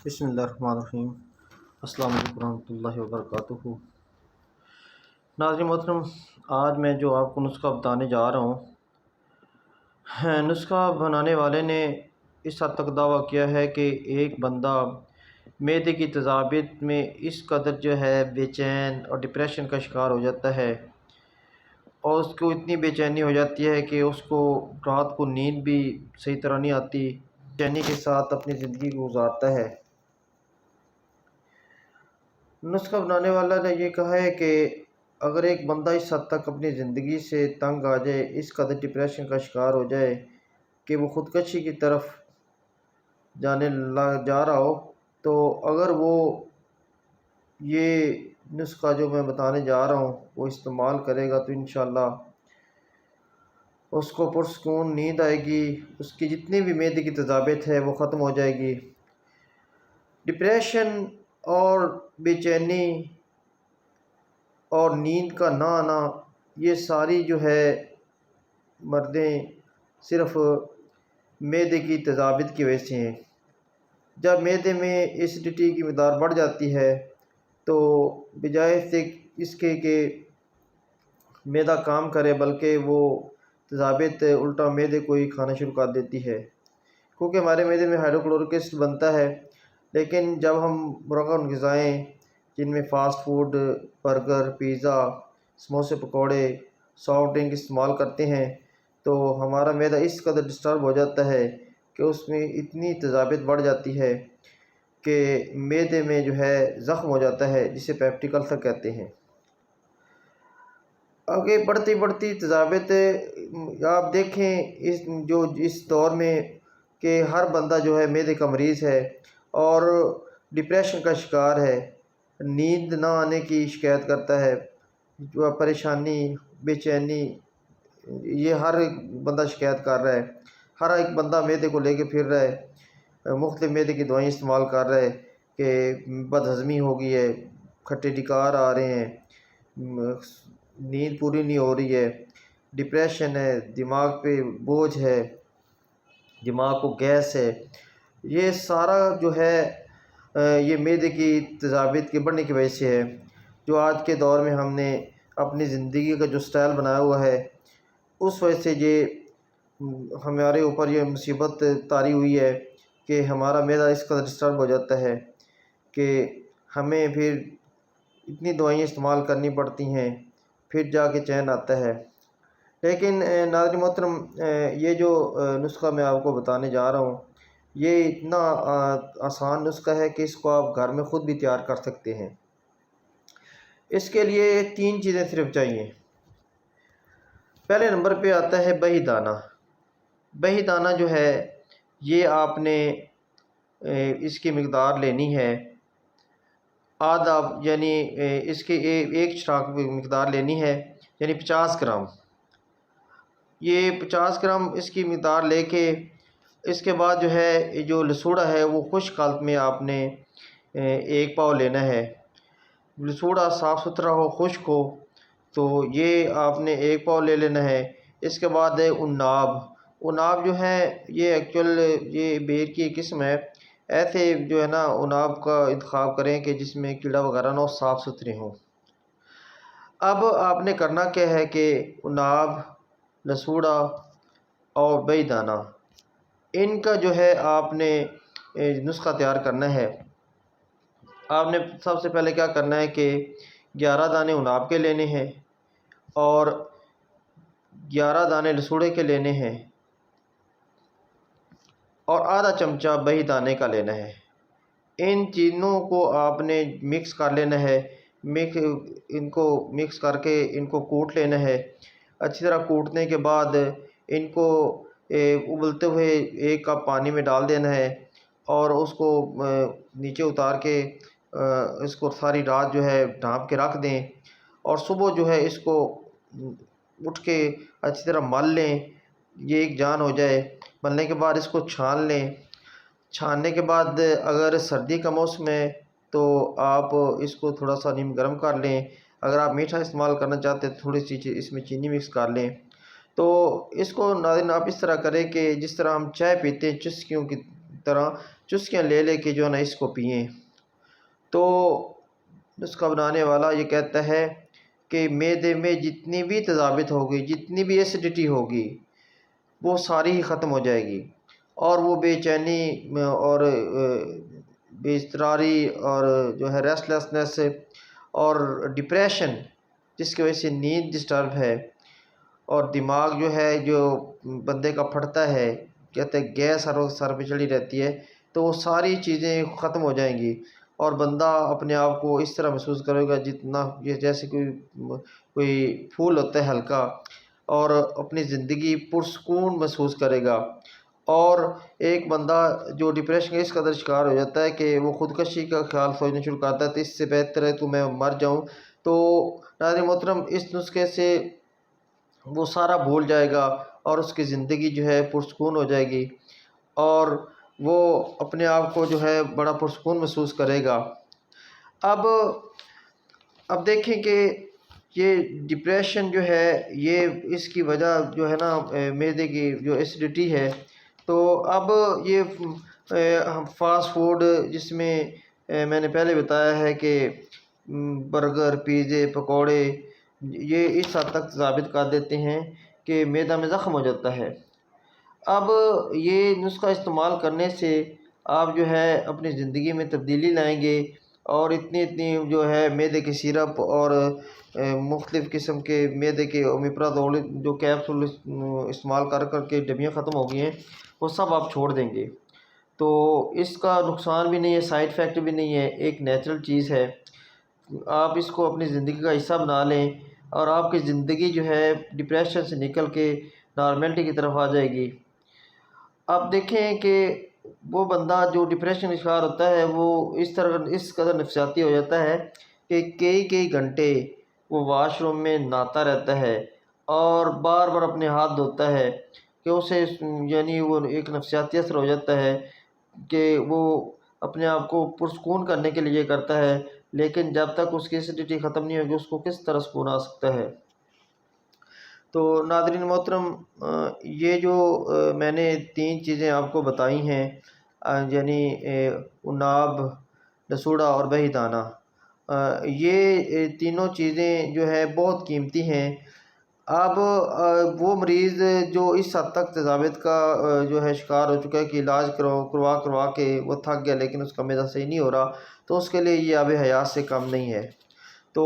بسم اللہ الرحمن الرحیم۔ السلام علیکم ورحمۃ اللہ وبرکاتہ۔ ناظرین محترم، آج میں جو آپ کو نسخہ بتانے جا رہا ہوں، نسخہ بنانے والے نے اس حد تک دعویٰ کیا ہے کہ ایک بندہ معدے کی تذابیت میں اس قدر جو ہے بے چین اور ڈپریشن کا شکار ہو جاتا ہے، اور اس کو اتنی بے چینی ہو جاتی ہے کہ اس کو رات کو نیند بھی صحیح طرح نہیں آتی، بے چینی کے ساتھ اپنی زندگی کو گزارتا ہے۔ نسخہ بنانے والا نے یہ کہا ہے کہ اگر ایک بندہ اس حد تک اپنی زندگی سے تنگ آ جائے، اس قدر ڈپریشن کا شکار ہو جائے کہ وہ خودکشی کی طرف جا رہا ہو، تو اگر وہ یہ نسخہ جو میں بتانے جا رہا ہوں وہ استعمال کرے گا تو انشاءاللہ اس کو پرسکون نیند آئے گی، اس کی جتنی بھی معدے کی تذابیت ہے وہ ختم ہو جائے گی۔ ڈپریشن اور بے چینی اور نیند کا نہ آنا، یہ ساری جو ہے مردیں صرف معدے کی تذابیت کی وجہ سے ہیں۔ جب معدے میں ایسیڈیٹی کی مقدار بڑھ جاتی ہے تو بجائے سے اس کے کہ معدہ کام کرے، بلکہ وہ تذابیت الٹا معدے کو ہی کھانا شروع کر دیتی ہے، کیونکہ ہمارے معدے میں ہائیڈروکلورک ایسڈ بنتا ہے۔ لیکن جب ہم مرغن غذائیں جن میں فاسٹ فوڈ، برگر، پیزا، سموسے، پکوڑے، سافٹ ڈرنک استعمال کرتے ہیں تو ہمارا معدہ اس قدر ڈسٹرب ہو جاتا ہے کہ اس میں اتنی تذابیت بڑھ جاتی ہے کہ معدے میں جو ہے زخم ہو جاتا ہے، جسے پیپٹک السر کہتے ہیں۔ آگے بڑھتی بڑھتی تذابیت آپ دیکھیں اس دور میں کہ ہر بندہ جو ہے معدے کا مریض ہے اور ڈپریشن کا شکار ہے، نیند نہ آنے کی شکایت کرتا ہے، جو پریشانی، بے چینی، یہ ہر ایک بندہ شکایت کر رہا ہے۔ ہر ایک بندہ معدے کو لے کے پھر رہا ہے، مختلف معدے کی دوائیں استعمال کر رہا ہے کہ بد ہضمی ہو گئی ہے، کھٹے ڈکار آ رہے ہیں، نیند پوری نہیں ہو رہی ہے، ڈپریشن ہے، دماغ پہ بوجھ ہے، دماغ کو گیس ہے۔ یہ سارا جو ہے یہ معدے کی تذابیت کے بڑھنے کی وجہ سے ہے، جو آج کے دور میں ہم نے اپنی زندگی کا جو سٹائل بنایا ہوا ہے اس وجہ سے یہ ہمارے اوپر یہ مصیبت طاری ہوئی ہے کہ ہمارا معدہ اس قدر ڈسٹرب ہو جاتا ہے کہ ہمیں پھر اتنی دوائیں استعمال کرنی پڑتی ہیں، پھر جا کے چین آتا ہے۔ لیکن ناظرین محترم، یہ جو نسخہ میں آپ کو بتانے جا رہا ہوں یہ اتنا آسان نسخہ ہے کہ اس کو آپ گھر میں خود بھی تیار کر سکتے ہیں۔ اس کے لیے 3 چیزیں صرف چاہیے۔ پہلے نمبر پہ آتا ہے بہی دانہ۔ بہی دانہ جو ہے یہ آپ نے اس کی مقدار لینی ہے آدھا، یعنی اس کے ایک چراغ مقدار لینی ہے، یعنی 50 گرام۔ یہ 50 گرام اس کی مقدار لے کے اس کے بعد جو ہے جو لسوڑا ہے وہ خشک حالت میں آپ نے 1 پاؤ لینا ہے۔ لسوڑا صاف ستھرا ہو، خشک ہو، تو یہ آپ نے 1 پاؤ لے لینا ہے۔ اس کے بعد ہے عناب۔ عناب جو ہے یہ یہ بیر کی قسم ہے، ایسے جو ہے نا عناب کا انتخاب کریں کہ جس میں کیڑا وغیرہ نہ ہو، صاف ستھرے ہوں۔ اب آپ نے کرنا کیا ہے کہ عناب، لسوڑا اور بہی دانہ، ان کا جو ہے آپ نے نسخہ تیار کرنا ہے۔ آپ نے سب سے پہلے کیا کرنا ہے کہ 11 دانے عناب کے لینے ہیں اور 11 دانے لسوڑے کے لینے ہیں اور آدھا چمچہ بہی دانے کا لینا ہے۔ ان تینوں کو آپ نے مکس کر لینا ہے، ان کو مکس کر کے ان کو کوٹ لینا ہے۔ اچھی طرح کوٹنے کے بعد ان کو ابلتے ہوئے 1 کپ پانی میں ڈال دینا ہے اور اس کو نیچے اتار کے اس کو ساری رات جو ہے ڈھانپ کے رکھ دیں، اور صبح جو ہے اس کو اٹھ کے اچھی طرح مل لیں، یہ ایک جان ہو جائے۔ ملنے کے بعد اس کو چھان لیں۔ چھاننے کے بعد اگر سردی کا موسم ہے تو آپ اس کو تھوڑا سا نیم گرم کر لیں، اگر آپ میٹھا استعمال کرنا چاہتے ہیں تو تھوڑی سی اس میں چینی مکس کر لیں۔ تو اس کو ناظرین آپ اس طرح کریں کہ جس طرح ہم چائے پیتے ہیں چسکیوں کی طرح چسکیاں لے لے کے جو ہے نا اس کو پئیں۔ تو نسخہ بنانے والا یہ کہتا ہے کہ معدے میں جتنی بھی تیزابیت ہوگی، جتنی بھی ایسیڈیٹی ہوگی، وہ ساری ہی ختم ہو جائے گی، اور وہ بے چینی اور بے اضطراری اور جو ہے ریسٹلیسنس اور ڈپریشن، جس کی وجہ سے نیند ڈسٹرب ہے اور دماغ جو ہے جو بندے کا پھٹتا ہے، کہتے ہیں گیس ہر وقت سر پہ چڑھی رہتی ہے، تو وہ ساری چیزیں ختم ہو جائیں گی اور بندہ اپنے آپ کو اس طرح محسوس کرے گا جتنا جیسے کوئی پھول ہوتا ہے ہلکا، اور اپنی زندگی پرسکون محسوس کرے گا۔ اور ایک بندہ جو ڈپریشن کا اس قدر شکار ہو جاتا ہے کہ وہ خودکشی کا خیال سوچنا شروع کرتا ہے تو اس سے بہتر ہے تو میں مر جاؤں۔ تو ناظرین محترم، اس نسخے سے وہ سارا بھول جائے گا اور اس کی زندگی جو ہے پرسکون ہو جائے گی اور وہ اپنے آپ کو جو ہے بڑا پرسکون محسوس کرے گا۔ اب دیکھیں کہ یہ ڈپریشن جو ہے یہ اس کی وجہ جو ہے نا معدے کی جو ایسیڈیٹی ہے، تو اب یہ فاسٹ فوڈ جس میں میں نے پہلے بتایا ہے کہ برگر، پیزے، پکوڑے، یہ اس حد تک ثابت کر دیتے ہیں کہ معدہ میں زخم ہو جاتا ہے۔ اب یہ نسخہ استعمال کرنے سے آپ جو ہے اپنی زندگی میں تبدیلی لائیں گے اور اتنی جو ہے معدے کی سیرپ اور مختلف قسم کے معدے کے اومیپرازول جو کیپسول استعمال کر کے ڈبیاں ختم ہو گئی ہیں، وہ سب آپ چھوڑ دیں گے۔ تو اس کا نقصان بھی نہیں ہے، سائیڈ افیکٹ بھی نہیں ہے، ایک نیچرل چیز ہے۔ آپ اس کو اپنی زندگی کا حصہ بنا لیں اور آپ کی زندگی جو ہے ڈپریشن سے نکل کے نارملٹی کی طرف آ جائے گی۔ اب دیکھیں کہ وہ بندہ جو ڈپریشن کا شکار ہوتا ہے وہ اس قدر نفسیاتی ہو جاتا ہے کہ کئی گھنٹے وہ واش روم میں نہاتا رہتا ہے اور بار بار اپنے ہاتھ دھوتا ہے کہ اسے یعنی وہ ایک نفسیاتی اثر ہو جاتا ہے کہ وہ اپنے آپ کو پرسکون کرنے کے لیے کرتا ہے، لیکن جب تک اس کی ایسیڈیٹی ختم نہیں ہوگی اس کو کس طرح سکون آ سکتا ہے۔ تو ناظرین محترم، یہ جو میں نے 3 چیزیں آپ کو بتائی ہیں، یعنی عناب، لسوڑا اور بہی دانہ، یہ تینوں چیزیں جو ہے بہت قیمتی ہیں۔ اب وہ مریض جو اس حد تک تیزابیت کا جو ہے شکار ہو چکا ہے کہ علاج کروا کے وہ تھک گیا لیکن اس کا معدہ صحیح نہیں ہو رہا، تو اس کے لیے یہ آب حیات سے کم نہیں ہے۔ تو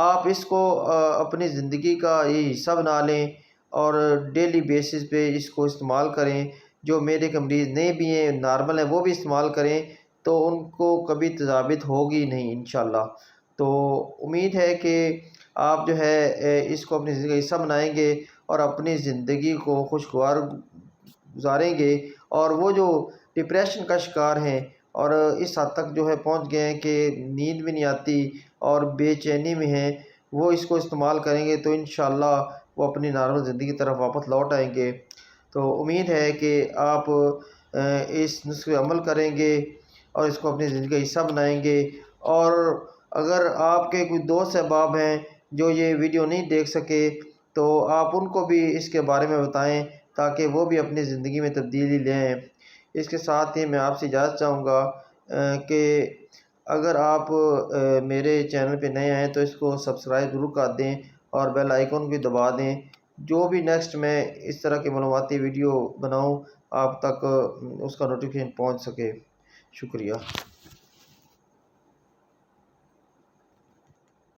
آپ اس کو اپنی زندگی کا یہ حصہ بنا لیں اور ڈیلی بیسس پہ اس کو استعمال کریں۔ جو معدے کے مریض نہیں بھی ہیں، نارمل ہیں، وہ بھی استعمال کریں تو ان کو کبھی تیزابیت ہوگی نہیں انشاءاللہ۔ تو امید ہے کہ آپ جو ہے اس کو اپنی زندگی کا حصہ بنائیں گے اور اپنی زندگی کو خوشگوار گزاریں گے، اور وہ جو ڈپریشن کا شکار ہیں اور اس حد تک جو ہے پہنچ گئے ہیں کہ نیند بھی نہیں آتی اور بے چینی میں ہیں، وہ اس کو استعمال کریں گے تو انشاءاللہ وہ اپنی نارمل زندگی کی طرف واپس لوٹ آئیں گے۔ تو امید ہے کہ آپ اس نسخے پہ عمل کریں گے اور اس کو اپنی زندگی کا حصہ بنائیں گے، اور اگر آپ کے کوئی دوست احباب ہیں جو یہ ویڈیو نہیں دیکھ سکے تو آپ ان کو بھی اس کے بارے میں بتائیں تاکہ وہ بھی اپنی زندگی میں تبدیلی لیں۔ اس کے ساتھ ہی میں آپ سے اجازت چاہوں گا کہ اگر آپ میرے چینل پہ نئے آئیں تو اس کو سبسکرائب ضرور کر دیں اور بیل آئیکن بھی دبا دیں، جو بھی نیکسٹ میں اس طرح کی معلوماتی ویڈیو بناؤں آپ تک اس کا نوٹیفیکیشن پہنچ سکے۔ شکریہ۔